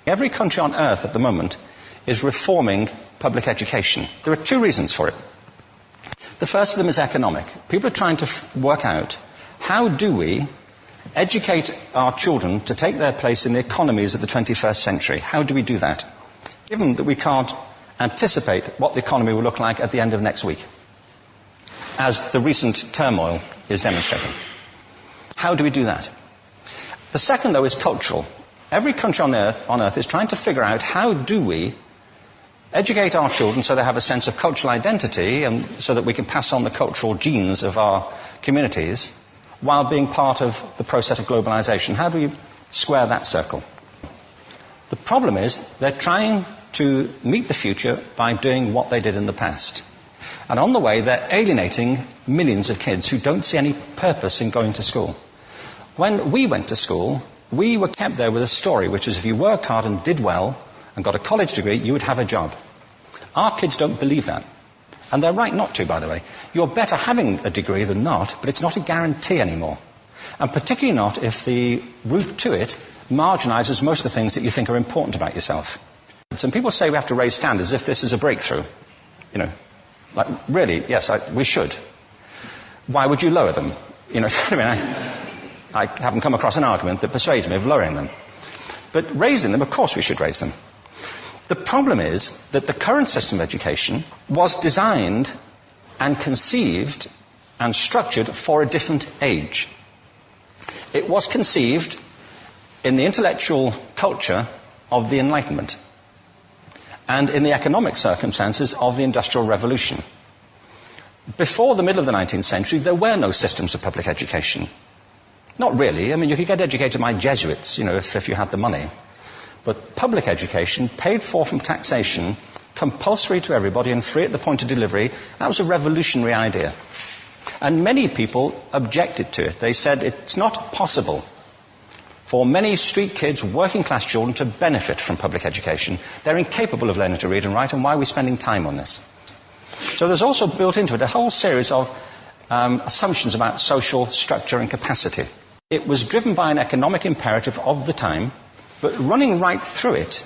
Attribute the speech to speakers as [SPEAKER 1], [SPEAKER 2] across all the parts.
[SPEAKER 1] Every country on earth at the moment is reforming public education. There are two reasons for it. The first of them is economic. People are trying to work out, how do we educate our children to take their place in the economies of the 21st century? How do we do that? Given that we can't anticipate what the economy will look like at the end of next week, as the recent turmoil is demonstrating. How do we do that? The second, though, is cultural. Every country on earth is trying to figure out, how do we educate our children so they have a sense of cultural identity and so that we can pass on the cultural genes of our communities while being part of the process of globalization. How do we square that circle? The problem is they're trying to meet the future by doing what they did in the past. And on the way, they're alienating millions of kids who don't see any purpose in going to school. When we went to school, we were kept there with a story, which is if you worked hard and did well and got a college degree, you would have a job. Our kids don't believe that. And they're right not to, by the way. You're better having a degree than not, but it's not a guarantee anymore. And particularly not if the route to it marginalizes most of the things that you think are important about yourself. Some people say we have to raise standards as if this is a breakthrough. You know, like, really, yes, we should. Why would you lower them? You know, I haven't come across an argument that persuades me of lowering them. But raising them, of course we should raise them. The problem is that the current system of education was designed and conceived and structured for a different age. It was conceived in the intellectual culture of the Enlightenment and in the economic circumstances of the Industrial Revolution. Before the middle of the 19th century, there were no systems of public education. Not really. I mean, you could get educated by Jesuits, you know, if you had the money. But public education, paid for from taxation, compulsory to everybody and free at the point of delivery, that was a revolutionary idea. And many people objected to it. They said it's not possible for many street kids, working class children, to benefit from public education. They're incapable of learning to read and write, and why are we spending time on this? So there's also built into it a whole series of assumptions about social structure and capacity. It was driven by an economic imperative of the time, but running right through it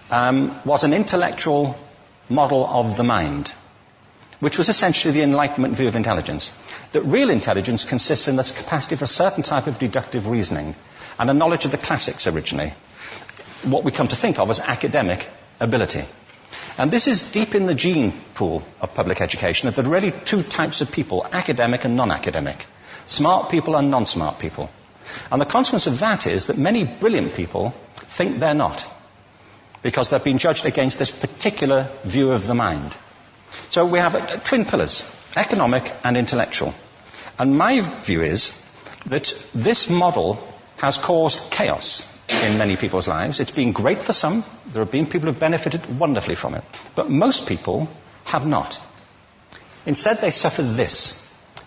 [SPEAKER 1] was an intellectual model of the mind, which was essentially the Enlightenment view of intelligence. That real intelligence consists in the capacity for a certain type of deductive reasoning and a knowledge of the classics originally, what we come to think of as academic ability. And this is deep in the gene pool of public education, that there are really two types of people, academic and non-academic, smart people and non-smart people. And the consequence of that is that many brilliant people think they're not, because they've been judged against this particular view of the mind. So we have twin pillars, economic and intellectual. And my view is that this model has caused chaos in many people's lives. It's been great for some. There have been people who have benefited wonderfully from it. But most people have not. Instead, they suffer this.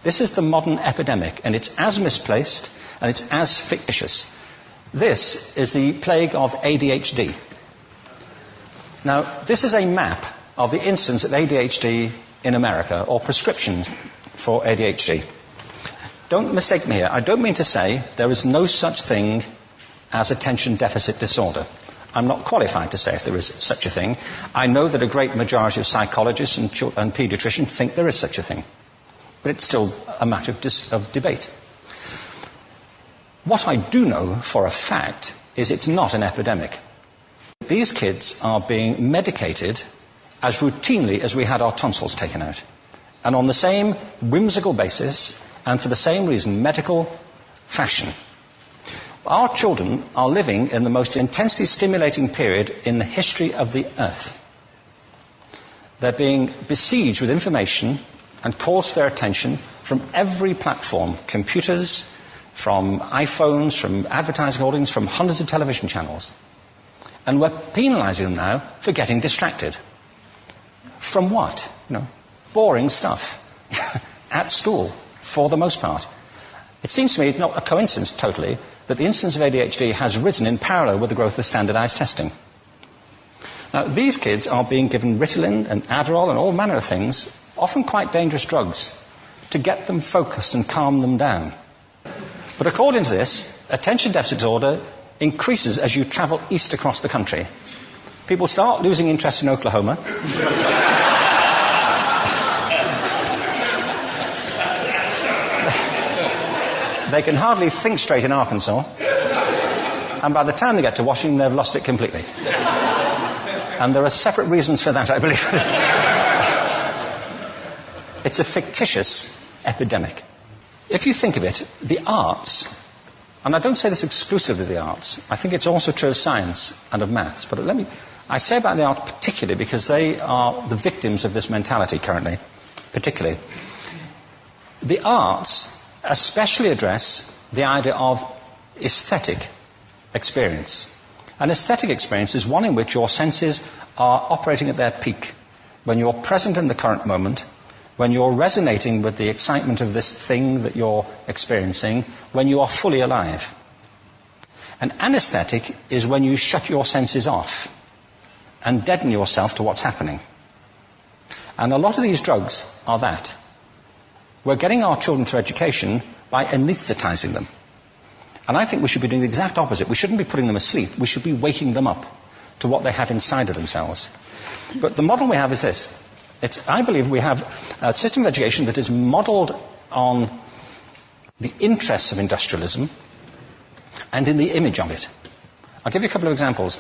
[SPEAKER 1] This is the modern epidemic, and it's as misplaced and it's as fictitious. This is the plague of ADHD. Now, this is a map of the incidence of ADHD in America, or prescriptions for ADHD. Don't mistake me here. I don't mean to say there is no such thing as attention deficit disorder. I'm not qualified to say if there is such a thing. I know that a great majority of psychologists and paediatricians think there is such a thing. But it's still a matter of debate. What I do know for a fact is it's not an epidemic. These kids are being medicated as routinely as we had our tonsils taken out. And on the same whimsical basis, and for the same reason, medical fashion. Our children are living in the most intensely stimulating period in the history of the earth. They're being besieged with information and calls for their attention from every platform, computers, from iPhones, from advertising audience, from hundreds of television channels. And we're penalizing them now for getting distracted. From what? Boring stuff. At school, for the most part. It seems to me it's not a coincidence totally that the incidence of ADHD has risen in parallel with the growth of standardized testing. Now, these kids are being given Ritalin and Adderall and all manner of things, often quite dangerous drugs, to get them focused and calm them down. But according to this, attention deficit disorder increases as you travel east across the country. People start losing interest in Oklahoma. They can hardly think straight in Arkansas. And by the time they get to Washington, they've lost it completely. And there are separate reasons for that, I believe. It's a fictitious epidemic. If you think of it, the arts, and I don't say this exclusively of the arts, I think it's also true of science and of maths, but I say about the arts particularly because they are the victims of this mentality currently, particularly. The arts especially address the idea of aesthetic experience. An aesthetic experience is one in which your senses are operating at their peak, when you're present in the current moment, when you're resonating with the excitement of this thing that you're experiencing, when you are fully alive. An anesthetic is when you shut your senses off and deaden yourself to what's happening. And a lot of these drugs are that. We're getting our children through education by anesthetizing them. And I think we should be doing the exact opposite. We shouldn't be putting them asleep. We should be waking them up to what they have inside of themselves. But the model we have is this. I believe we have a system of education that is modeled on the interests of industrialism and in the image of it. I'll give you a couple of examples.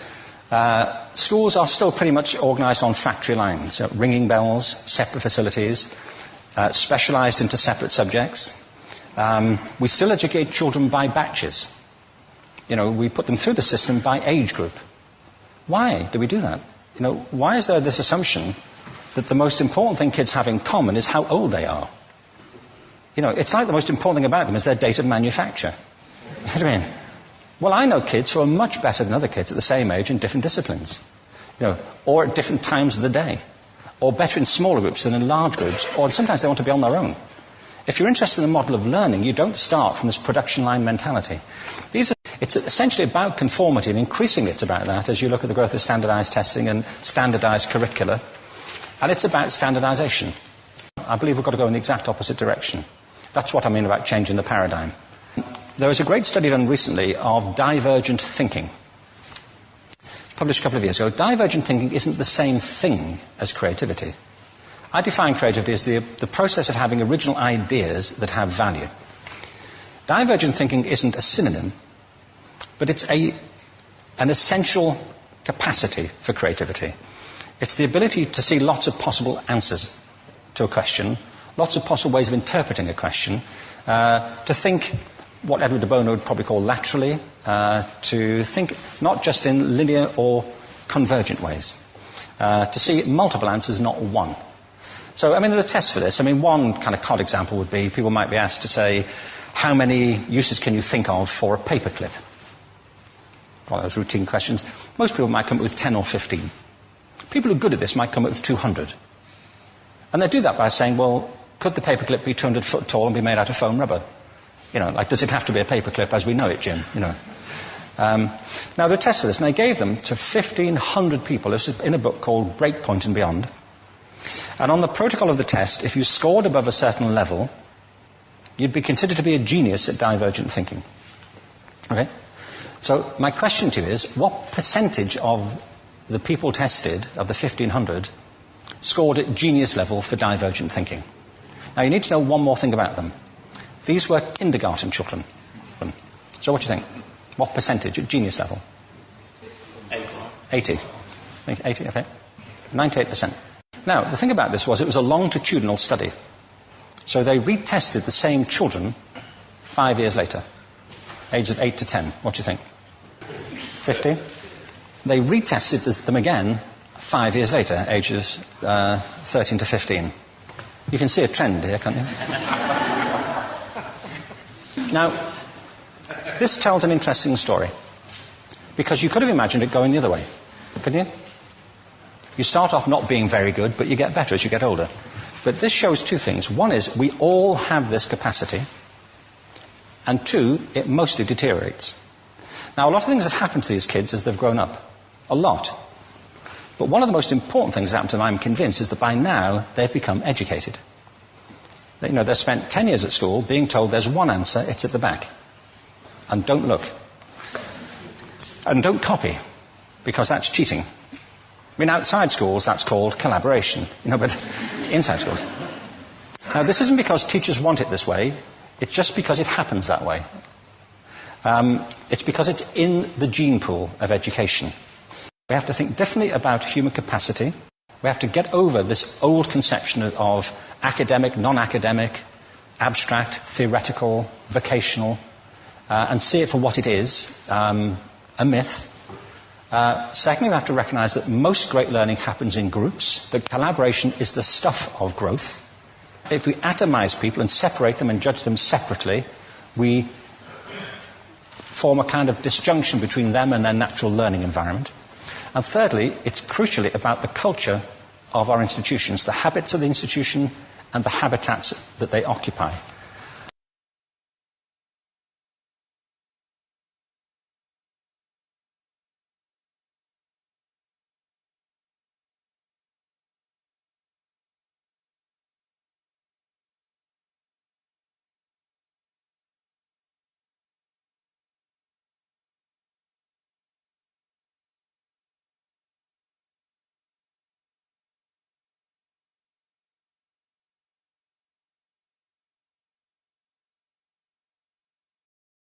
[SPEAKER 1] Schools are still pretty much organized on factory lines, ringing bells, separate facilities, specialized into separate subjects. We still educate children by batches. We put them through the system by age group. Why do we do that? Why is there this assumption that the most important thing kids have in common is how old they are? It's like the most important thing about them is their date of manufacture. You know what I mean? Well, I know kids who are much better than other kids at the same age in different disciplines, or at different times of the day, or better in smaller groups than in large groups, or sometimes they want to be on their own. If you're interested in the model of learning, you don't start from this production line mentality. It's essentially about conformity, and increasingly it's about that as you look at the growth of standardized testing and standardized curricula. And it's about standardization. I believe we've got to go in the exact opposite direction. That's what I mean about changing the paradigm. There was a great study done recently of divergent thinking. Published a couple of years ago. Divergent thinking isn't the same thing as creativity. I define creativity as the process of having original ideas that have value. Divergent thinking isn't a synonym, but it's an essential capacity for creativity. It's the ability to see lots of possible answers to a question, lots of possible ways of interpreting a question, to think what Edward de Bono would probably call laterally, to think not just in linear or convergent ways, to see multiple answers, not one. So, there are tests for this. One kind of cod example would be people might be asked to say, how many uses can you think of for a paperclip? One of those routine questions. Most people might come up with 10 or 15. People who are good at this might come up with 200. And they do that by saying, well, could the paperclip be 200 foot tall and be made out of foam rubber? Does it have to be a paperclip as we know it, Jim? Now, there are tests for this, and they gave them to 1,500 people. This is in a book called Breakpoint and Beyond. And on the protocol of the test, if you scored above a certain level, you'd be considered to be a genius at divergent thinking. Okay? So my question to you is, what percentage of the people tested, of the 1,500, scored at genius level for divergent thinking? Now, you need to know one more thing about them. These were kindergarten children. So what do you think? What percentage at genius level? 80. 80, okay. 98%. Now, the thing about this was it was a longitudinal study. So they retested the same children 5 years later, ages of 8 to 10. What do you think? 50? They retested them again 5 years later, ages 13 to 15. You can see a trend here, can't you? Now, this tells an interesting story, because you could have imagined it going the other way, couldn't you? You start off not being very good, but you get better as you get older. But this shows two things. One is we all have this capacity, and two, it mostly deteriorates. Now, a lot of things have happened to these kids as they've grown up. A lot. But one of the most important things that happened to them, I'm convinced, is that by now they've become educated. They've spent 10 years at school being told there's one answer, it's at the back. And don't look. And don't copy, because that's cheating. I mean, outside schools, that's called collaboration, but inside schools. Now, this isn't because teachers want it this way, it's just because it happens that way. It's because it's in the gene pool of education. We have to think differently about human capacity. We have to get over this old conception of academic, non-academic, abstract, theoretical, vocational, and see it for what it is, a myth. Secondly, we have to recognise that most great learning happens in groups, that collaboration is the stuff of growth. If we atomise people and separate them and judge them separately, we form a kind of disjunction between them and their natural learning environment. And thirdly, it's crucially about the culture of our institutions, the habits of the institution and the habitats that they occupy.